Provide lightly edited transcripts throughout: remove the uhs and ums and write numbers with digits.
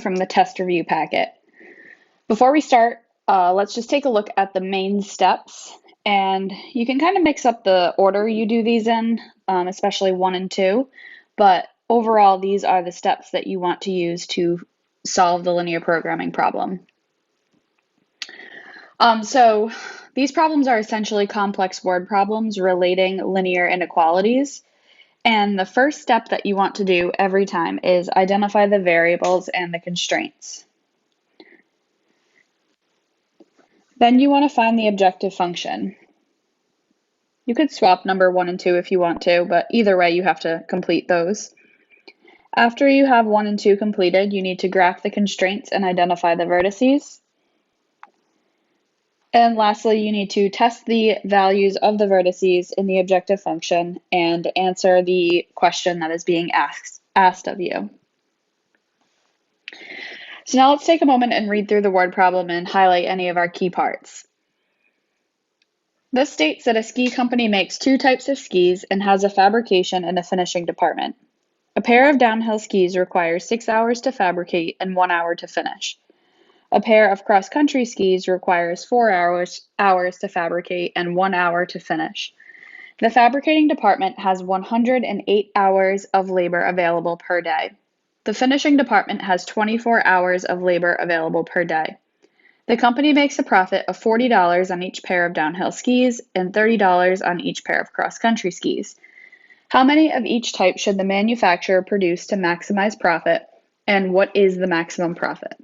from the test review packet. Before we start, let's just take a look at the main steps, and you can kind of mix up the order you do these in, especially 1 and 2, but overall these are the steps that you want to use to solve the linear programming problem. So these problems are essentially complex word problems relating linear inequalities. And the first step that you want to do every time is identify the variables and the constraints. Then you want to find the objective function. You could swap number 1 and 2 if you want to, but either way you have to complete those. After you have 1 and 2 completed, you need to graph the constraints and identify the vertices. And lastly, you need to test the values of the vertices in the objective function and answer the question that is being asked of you. So now let's take a moment and read through the word problem and highlight any of our key parts. This states that a ski company makes 2 types of skis and has a fabrication and a finishing department. A pair of downhill skis requires 6 hours to fabricate and 1 hour to finish. A pair of cross-country skis requires 4 hours to fabricate and 1 hour to finish. The fabricating department has 108 hours of labor available per day. The finishing department has 24 hours of labor available per day. The company makes a profit of $40 on each pair of downhill skis and $30 on each pair of cross-country skis. How many of each type should the manufacturer produce to maximize profit, and what is the maximum profit?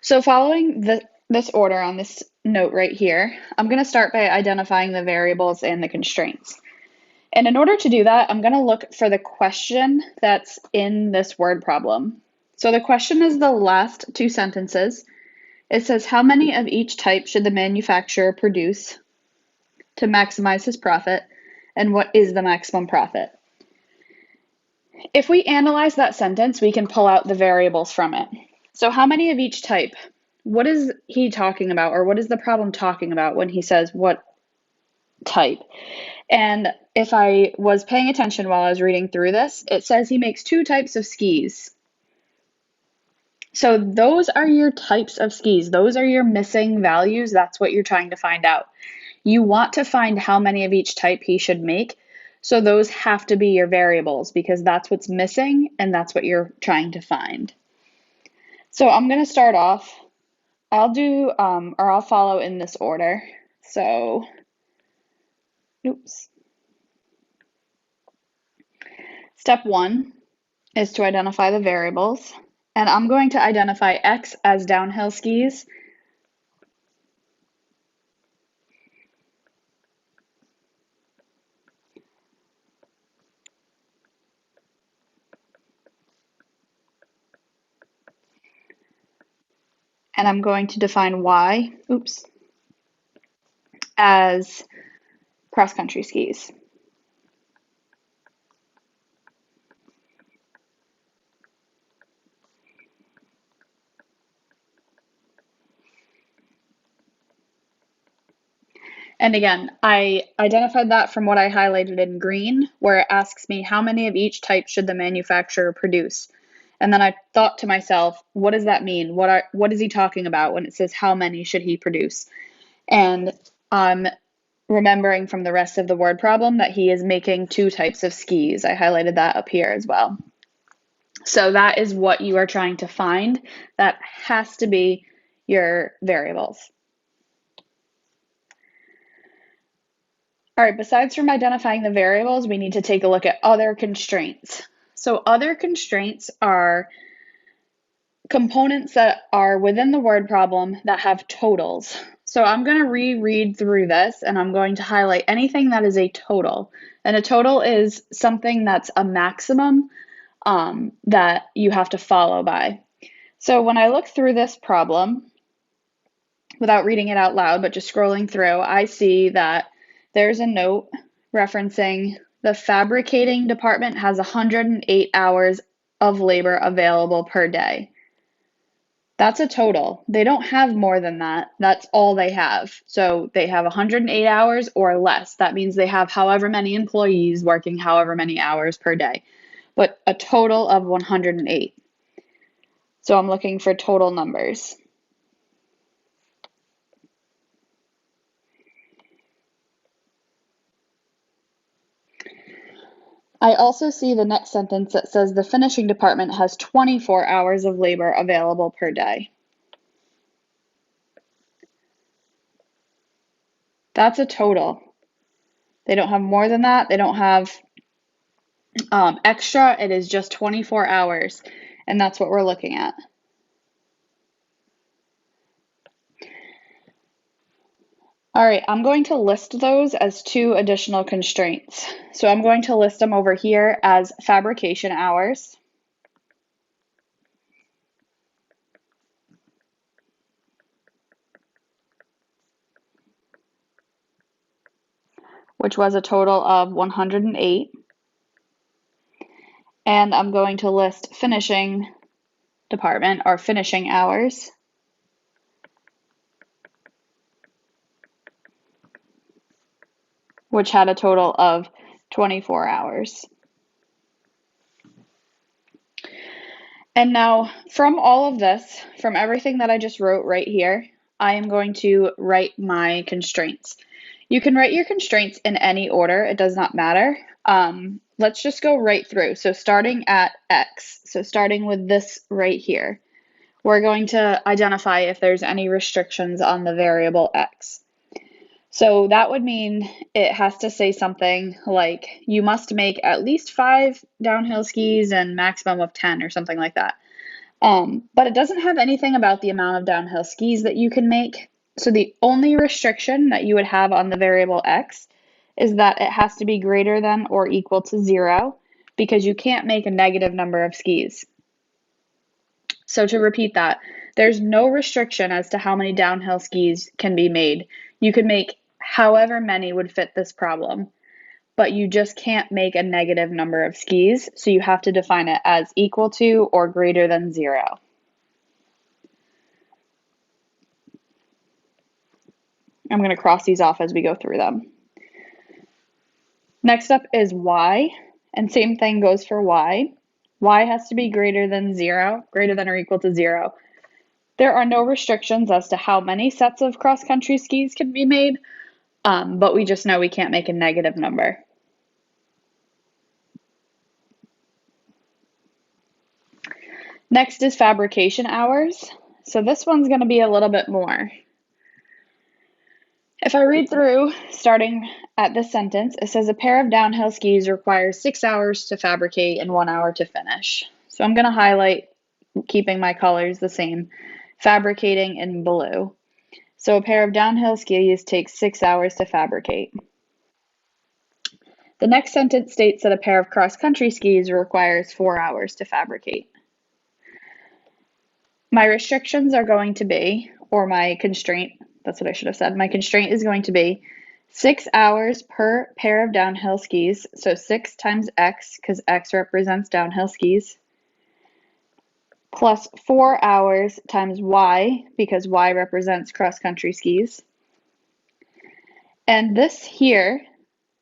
So following this order on this note right here, I'm going to start by identifying the variables and the constraints. And in order to do that, I'm going to look for the question that's in this word problem. So the question is the last 2 sentences. It says, how many of each type should the manufacturer produce to maximize his profit, and what is the maximum profit? If we analyze that sentence, we can pull out the variables from it. So how many of each type? What is he talking about, or what is the problem talking about when he says what type? And if I was paying attention while I was reading through this, it says he makes 2 types of skis. So those are your types of skis. Those are your missing values. That's what you're trying to find out. You want to find how many of each type he should make. So those have to be your variables because that's what's missing and that's what you're trying to find. So I'm going to start off. I'll do, or I'll follow in this order. So, Step 1 is to identify the variables. And I'm going to identify X as downhill skis. And I'm going to define Y, as cross-country skis. And again, I identified that from what I highlighted in green, where it asks me how many of each type should the manufacturer produce. And then I thought to myself, what does that mean? What is he talking about when it says how many should he produce? And I'm remembering from the rest of the word problem that he is making 2 types of skis. I highlighted that up here as well. So that is what you are trying to find. That has to be your variables. All right, besides from identifying the variables, we need to take a look at other constraints. So other constraints are components that are within the word problem that have totals. So I'm going to reread through this and I'm going to highlight anything that is a total. And a total is something that's a maximum that you have to follow by. So when I look through this problem, without reading it out loud, but just scrolling through, I see that there's a note referencing the fabricating department has 108 hours of labor available per day. That's a total. They don't have more than that. That's all they have. So they have 108 hours or less. That means they have however many employees working however many hours per day, but a total of 108. So I'm looking for total numbers. I also see the next sentence that says the finishing department has 24 hours of labor available per day. That's a total. They don't have more than that. They don't have extra. It is just 24 hours, and that's what we're looking at. All right, I'm going to list those as 2 additional constraints. So I'm going to list them over here as fabrication hours. Which was a total of 108. And I'm going to list finishing department or finishing hours. Which had a total of 24 hours. And now from all of this, from everything that I just wrote right here, I am going to write my constraints. You can write your constraints in any order, it does not matter. Let's just go right through. So starting at X, so starting with this right here, we're going to identify if there's any restrictions on the variable X. So that would mean it has to say something like you must make at least 5 downhill skis and maximum of 10 or something like that. But it doesn't have anything about the amount of downhill skis that you can make. So the only restriction that you would have on the variable X is that it has to be greater than or equal to 0 because you can't make a negative number of skis. So to repeat that, there's no restriction as to how many downhill skis can be made. You could make however many would fit this problem, but you just can't make a negative number of skis, so you have to define it as equal to or greater than 0. I'm going to cross these off as we go through them. Next up is Y, and same thing goes for Y. Y has to be greater than 0, greater than or equal to 0. There are no restrictions as to how many sets of cross-country skis can be made, but we just know we can't make a negative number. Next is fabrication hours. So this one's going to be a little bit more. If I read through, starting at this sentence, it says a pair of downhill skis requires 6 hours to fabricate and 1 hour to finish. So I'm going to highlight, keeping my colors the same, fabricating in blue. So a pair of downhill skis takes 6 hours to fabricate. The next sentence states that a pair of cross-country skis requires 4 hours to fabricate. My restrictions are going to be, or my constraint, that's what I should have said, my constraint is going to be 6 hours per pair of downhill skis, so 6 times X, because X represents downhill skis, plus 4 hours times Y, because Y represents cross-country skis. And this here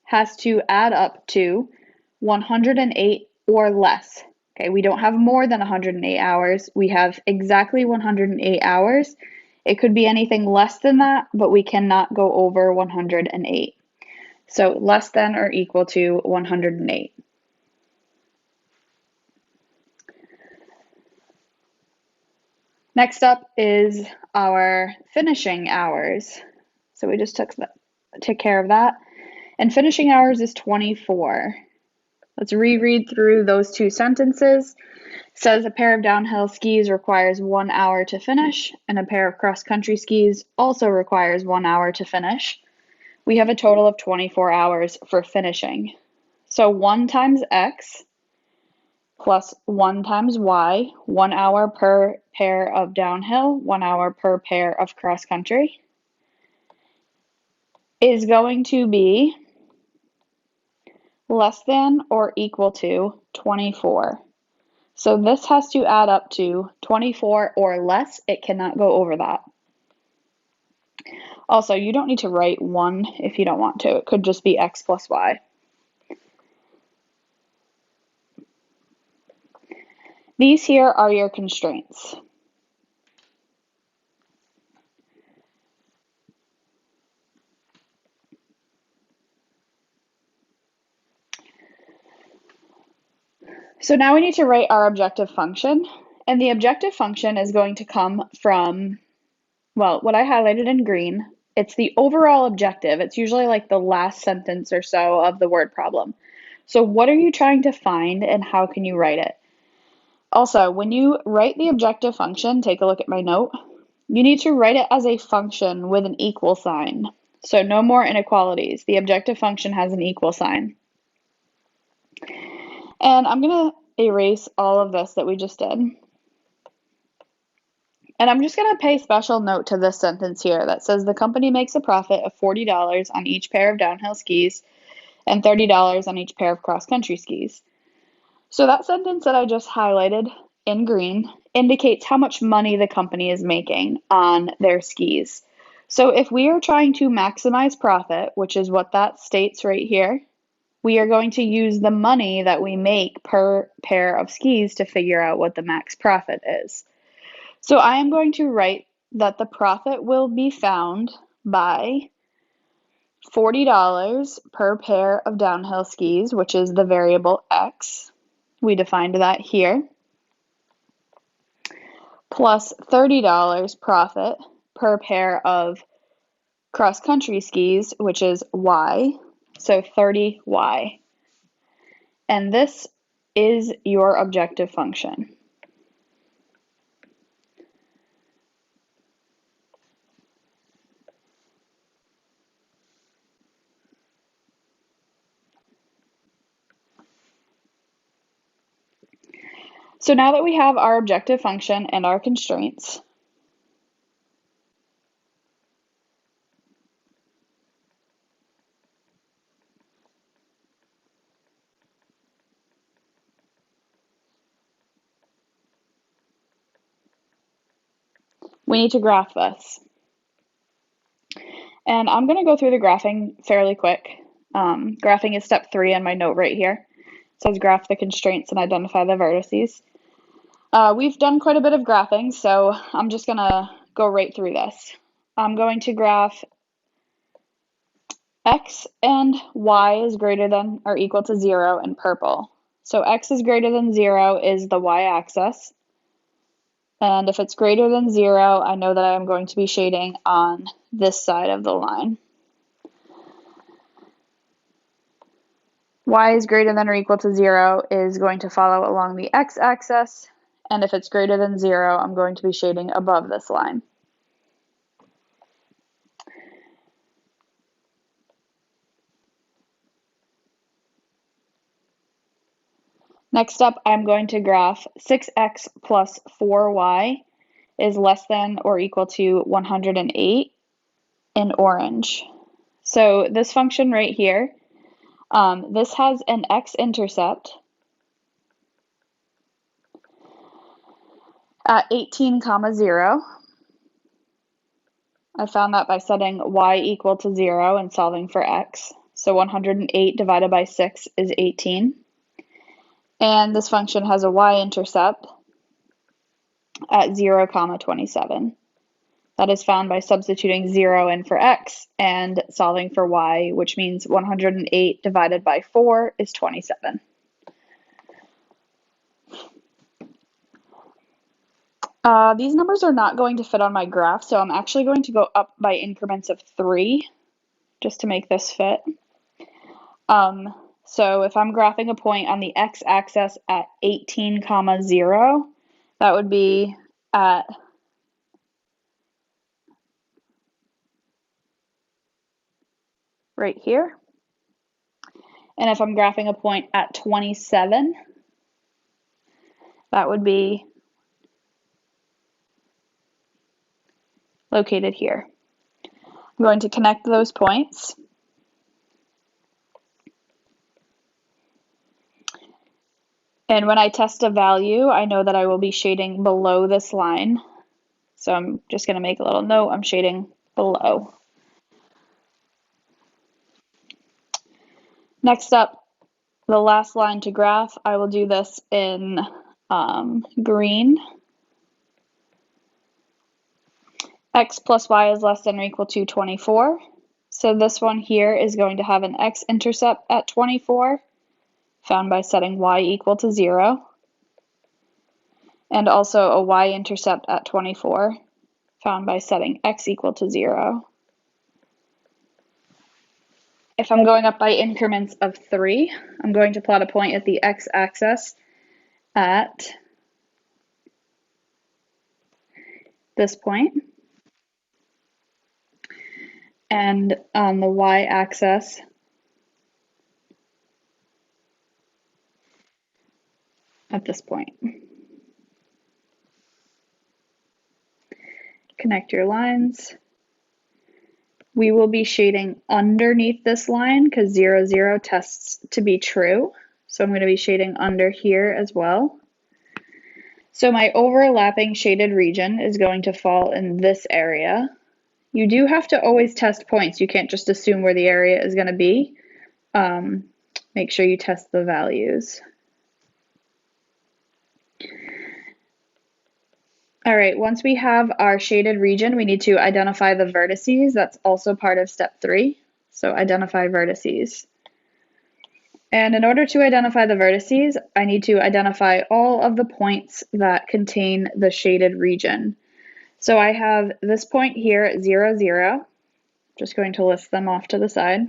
has to add up to 108 or less. Okay, we don't have more than 108 hours. We have exactly 108 hours. It could be anything less than that, but we cannot go over 108. So less than or equal to 108. Next up is our finishing hours. So we just took care of that. And finishing hours is 24. Let's reread through those 2 sentences. It says a pair of downhill skis requires 1 hour to finish, and a pair of cross-country skis also requires 1 hour to finish. We have a total of 24 hours for finishing. So 1 times X plus 1 times Y, 1 hour per pair of downhill, 1 hour per pair of cross-country, is going to be less than or equal to 24. So this has to add up to 24 or less. It cannot go over that. Also, you don't need to write 1 if you don't want to. It could just be X plus Y. These here are your constraints. So now we need to write our objective function, and the objective function is going to come from, well, what I highlighted in green. It's the overall objective. It's usually like the last sentence or so of the word problem. So what are you trying to find and how can you write it? Also, when you write the objective function, take a look at my note, you need to write it as a function with an equal sign. So no more inequalities. The objective function has an equal sign. And I'm going to erase all of this that we just did. And I'm just going to pay special note to this sentence here that says the company makes a profit of $40 on each pair of downhill skis and $30 on each pair of cross-country skis. So that sentence that I just highlighted in green indicates how much money the company is making on their skis. So if we are trying to maximize profit, which is what that states right here, we are going to use the money that we make per pair of skis to figure out what the max profit is. So I am going to write that the profit will be found by $40 per pair of downhill skis, which is the variable x. We defined that here. Plus $30 profit per pair of cross-country skis, which is y. So 30y. And this is your objective function. So now that we have our objective function and our constraints, we need to graph this. And I'm going to go through the graphing fairly quick. Graphing is step 3 on my note right here. It says graph the constraints and identify the vertices. We've done quite a bit of graphing, so I'm just going to go right through this. I'm going to graph x and y is greater than or equal to 0 in purple. So x is greater than 0 is the y-axis. And if it's greater than 0, I know that I'm going to be shading on this side of the line. Y is greater than or equal to 0 is going to follow along the x-axis. And if it's greater than 0, I'm going to be shading above this line. Next up, I'm going to graph 6x plus 4y is less than or equal to 108 in orange. So this function right here, this has an x-intercept at 18, 0. I found that by setting y equal to 0 and solving for x. So 108 divided by 6 is 18. And this function has a y-intercept at 0, 27. That is found by substituting 0 in for x and solving for y, which means 108 divided by 4 is 27. These numbers are not going to fit on my graph, so I'm actually going to go up by increments of 3 just to make this fit. So if I'm graphing a point on the x-axis at 18, 0, that would be at right here. And if I'm graphing a point at 27, that would be located here. I'm going to connect those points. And when I test a value, I know that I will be shading below this line. So I'm just going to make a little note, I'm shading below. Next up, the last line to graph, I will do this in green. X plus y is less than or equal to 24. So this one here is going to have an x-intercept at 24. found by setting y equal to 0, and also a y-intercept at 24, found by setting x equal to 0. If I'm going up by increments of 3, I'm going to plot a point at the x-axis at this point, and on the y-axis at this point. Connect your lines. We will be shading underneath this line because 0, 0 tests to be true. So I'm going to be shading under here as well. So my overlapping shaded region is going to fall in this area. You do have to always test points. You can't just assume where the area is going to be. Make sure you test the values. All right, once we have our shaded region, we need to identify the vertices. That's also part of step 3. So identify vertices. And in order to identify the vertices, I need to identify all of the points that contain the shaded region. So I have this point here at 0, 0. Just going to list them off to the side.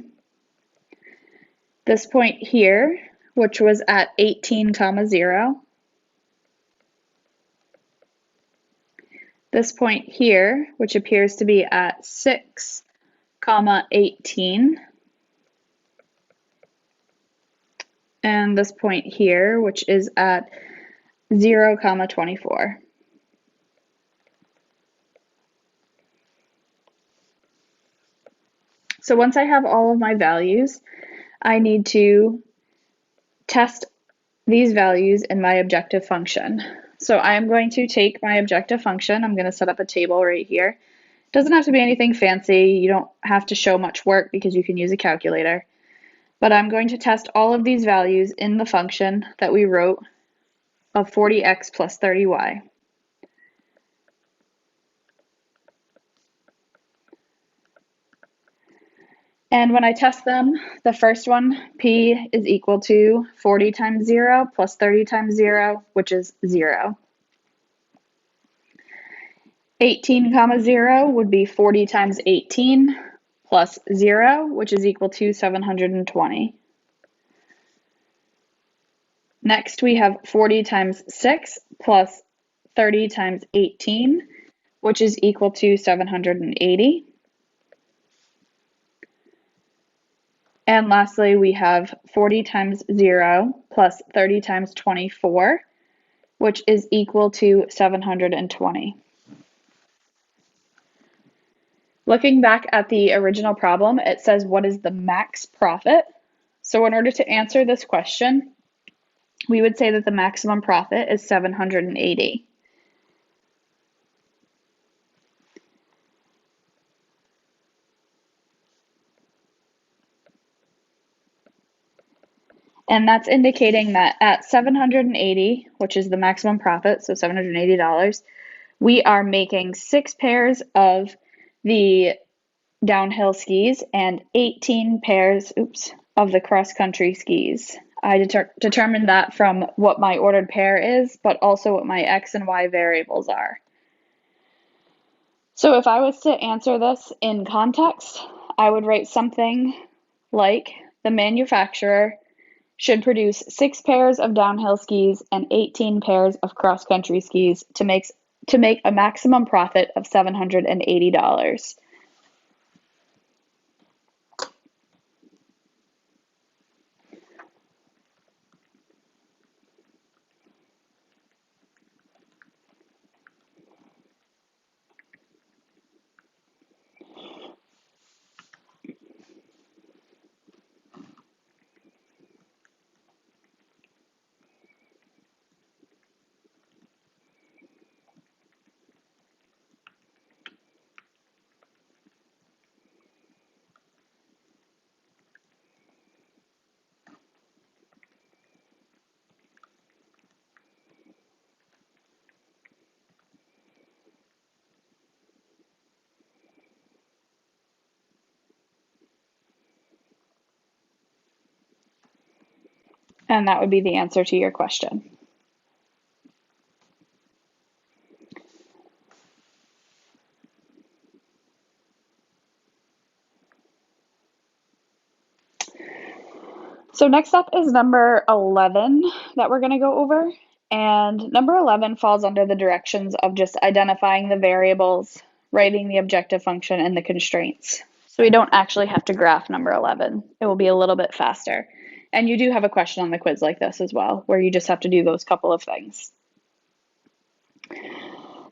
This point here, which was at 18, 0. This point here, which appears to be at 6, 18. And this point here, which is at 0, 24. So once I have all of my values, I need to test these values in my objective function. So I am going to take my objective function. I'm going to set up a table right here. It doesn't have to be anything fancy. You don't have to show much work because you can use a calculator. But I'm going to test all of these values in the function that we wrote of 40x plus 30y. And when I test them, the first one, p is equal to 40 times 0 plus 30 times 0, which is 0. 18, 0 would be 40 times 18 plus 0, which is equal to 720. Next, we have 40 times 6 plus 30 times 18, which is equal to 780. And lastly, we have 40 times 0 plus 30 times 24, which is equal to 720. Looking back at the original problem, it says, what is the max profit? So in order to answer this question, we would say that the maximum profit is 780. And that's indicating that at 780, which is the maximum profit, so $780, we are making 6 pairs of the downhill skis and 18 pairs, of the cross-country skis. I determined that from what my ordered pair is, but also what my x and y variables are. So if I was to answer this in context, I would write something like the manufacturer should produce 6 pairs of downhill skis and 18 pairs of cross-country skis to make a maximum profit of $780. And that would be the answer to your question. So next up is number 11 that we're going to go over. And number 11 falls under the directions of just identifying the variables, writing the objective function, and the constraints. So we don't actually have to graph number 11. It will be a little bit faster. And you do have a question on the quiz like this as well, where you just have to do those couple of things.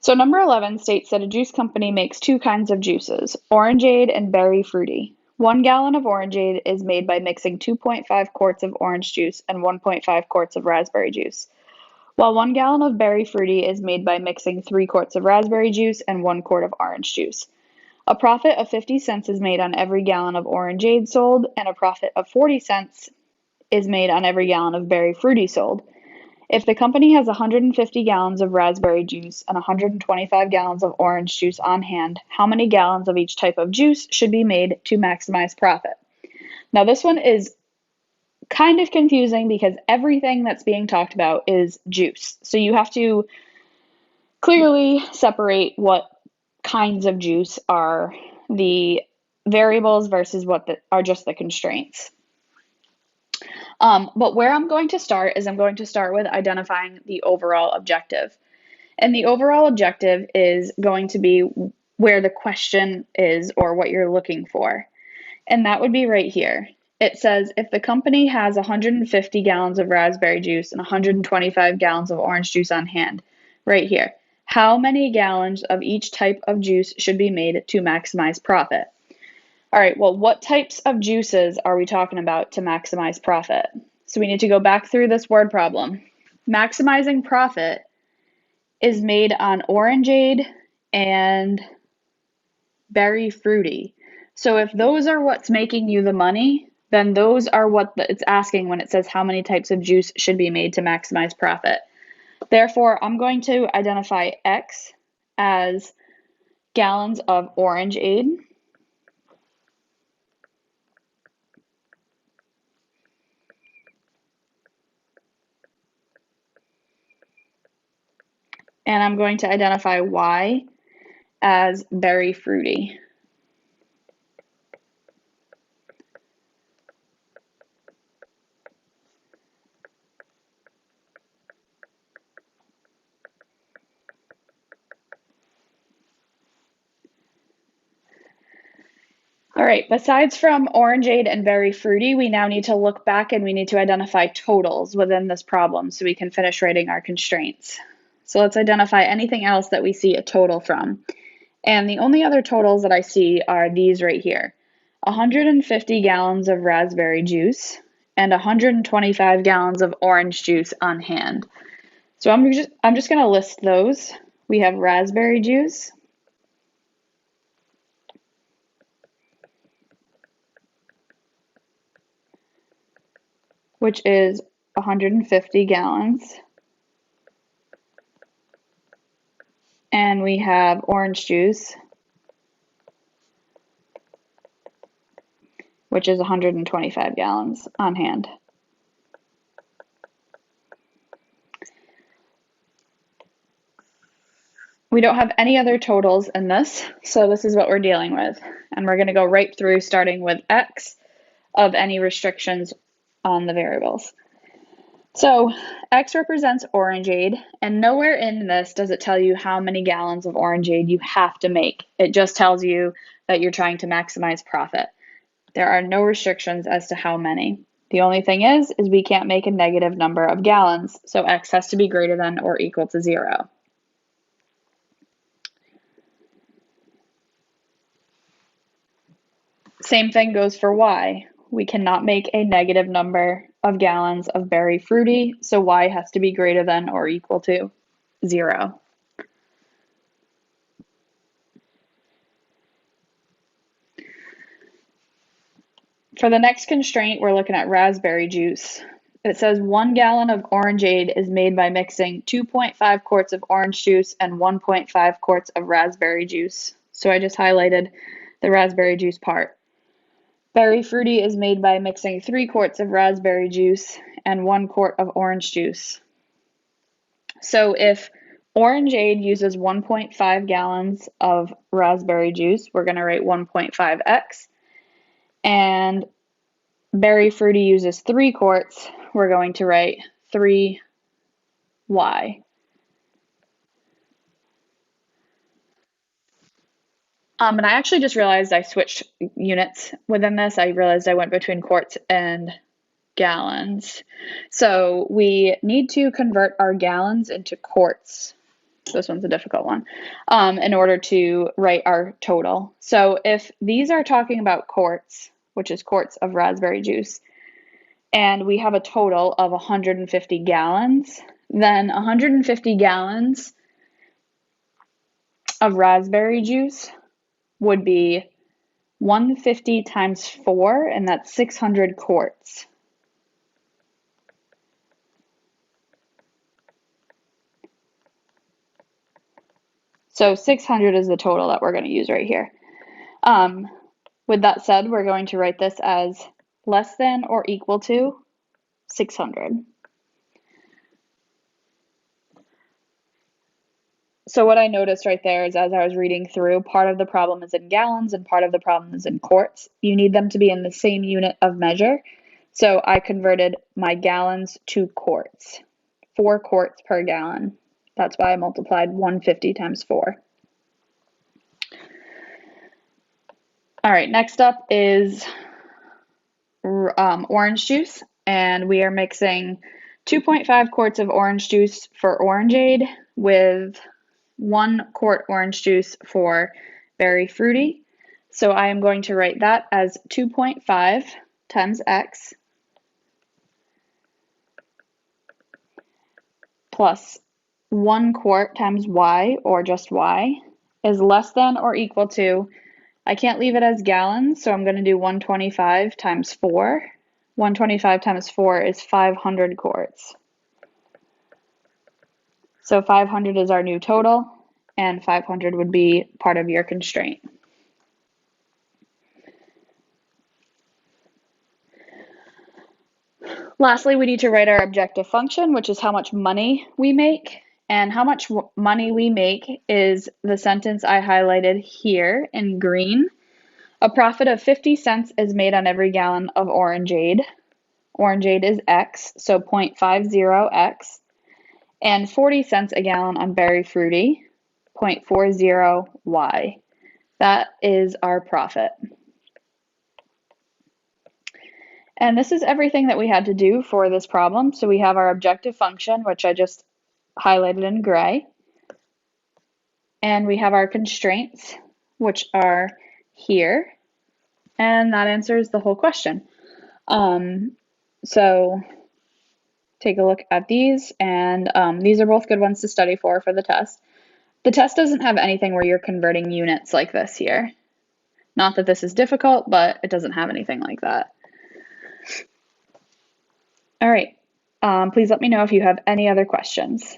So number 11 states that a juice company makes two kinds of juices, orangeade and berry fruity. 1 gallon of orangeade is made by mixing 2.5 quarts of orange juice and 1.5 quarts of raspberry juice, while 1 gallon of berry fruity is made by mixing 3 quarts of raspberry juice and 1 quart of orange juice. A profit of 50 cents is made on every gallon of orangeade sold, and a profit of 40 cents is made on every gallon of berry fruity sold. If the company has 150 gallons of raspberry juice and 125 gallons of orange juice on hand, how many gallons of each type of juice should be made to maximize profit? Now, this one is kind of confusing because everything that's being talked about is juice. So you have to clearly separate what kinds of juice are the variables versus what are just the constraints. But where I'm going to start is I'm going to start with identifying the overall objective. And the overall objective is going to be where the question is or what you're looking for. And that would be right here. It says if the company has 150 gallons of raspberry juice and 125 gallons of orange juice on hand, right here, how many gallons of each type of juice should be made to maximize profit? All right, well, what types of juices are we talking about to maximize profit? So we need to go back through this word problem. Maximizing profit is made on orangeade and berry fruity. So if those are what's making you the money, then those are what it's asking when it says how many types of juice should be made to maximize profit. Therefore, I'm going to identify X as gallons of orangeade. And I'm going to identify Y as berry fruity. All right, besides from orangeade and berry fruity, we now need to look back and we need to identify totals within this problem so we can finish writing our constraints. So let's identify anything else that we see a total from. And the only other totals that I see are these right here. 150 gallons of raspberry juice and 125 gallons of orange juice on hand. So I'm just going to list those. We have raspberry juice, which is 150 gallons. And we have orange juice, which is 125 gallons on hand. We don't have any other totals in this, so this is what we're dealing with. And we're going to go right through starting with X of any restrictions on the variables. So X represents orangeade, and nowhere in this does it tell you how many gallons of orangeade you have to make. It just tells you that you're trying to maximize profit. There are no restrictions as to how many. The only thing is we can't make a negative number of gallons, so X has to be greater than or equal to 0. Same thing goes for Y. We cannot make a negative number of gallons of berry fruity, so Y has to be greater than or equal to 0. For the next constraint, we're looking at raspberry juice. It says 1 gallon of orangeade is made by mixing 2.5 quarts of orange juice and 1.5 quarts of raspberry juice. So I just highlighted the raspberry juice part. Berry Fruity is made by mixing 3 quarts of raspberry juice and 1 quart of orange juice. So if Orangeade uses 1.5 gallons of raspberry juice, we're going to write 1.5x. And Berry Fruity uses 3 quarts, we're going to write 3y. And I actually just realized I switched units within this. I realized I went between quarts and gallons. So we need to convert our gallons into quarts. This one's a difficult one, in order to write our total. So if these are talking about quarts, which is quarts of raspberry juice, and we have a total of 150 gallons, then 150 gallons of raspberry juice would be 150 times 4, and that's 600 quarts. So 600 is the total that we're going to use right here. With that said, we're going to write this as less than or equal to 600. So what I noticed right there is as I was reading through, part of the problem is in gallons and part of the problem is in quarts. You need them to be in the same unit of measure. So I converted my gallons to quarts, 4 quarts per gallon. That's why I multiplied 150 times 4. All right, next up is orange juice, and we are mixing 2.5 quarts of orange juice for Orangeade with 1 quart orange juice for Berry Fruity. So I am going to write that as 2.5 times x plus 1 quart times y, or just y, is less than or equal to, I can't leave it as gallons, so I'm going to do 125 times 4. 125 times 4 is 500 quarts. So 500 is our new total, and 500 would be part of your constraint. Lastly, we need to write our objective function, which is how much money we make. And how much money we make is the sentence I highlighted here in green. A profit of 50 cents is made on every gallon of Orangeade. Orangeade is X, so 0.50X. And 40 cents a gallon on Berry Fruity, 0.40Y. That is our profit. And this is everything that we had to do for this problem. So we have our objective function, which I just highlighted in gray. And we have our constraints, which are here. And that answers the whole question. So take a look at these, and these are both good ones to study for the test. The test doesn't have anything where you're converting units like this here. Not that this is difficult, but it doesn't have anything like that. All right, please let me know if you have any other questions.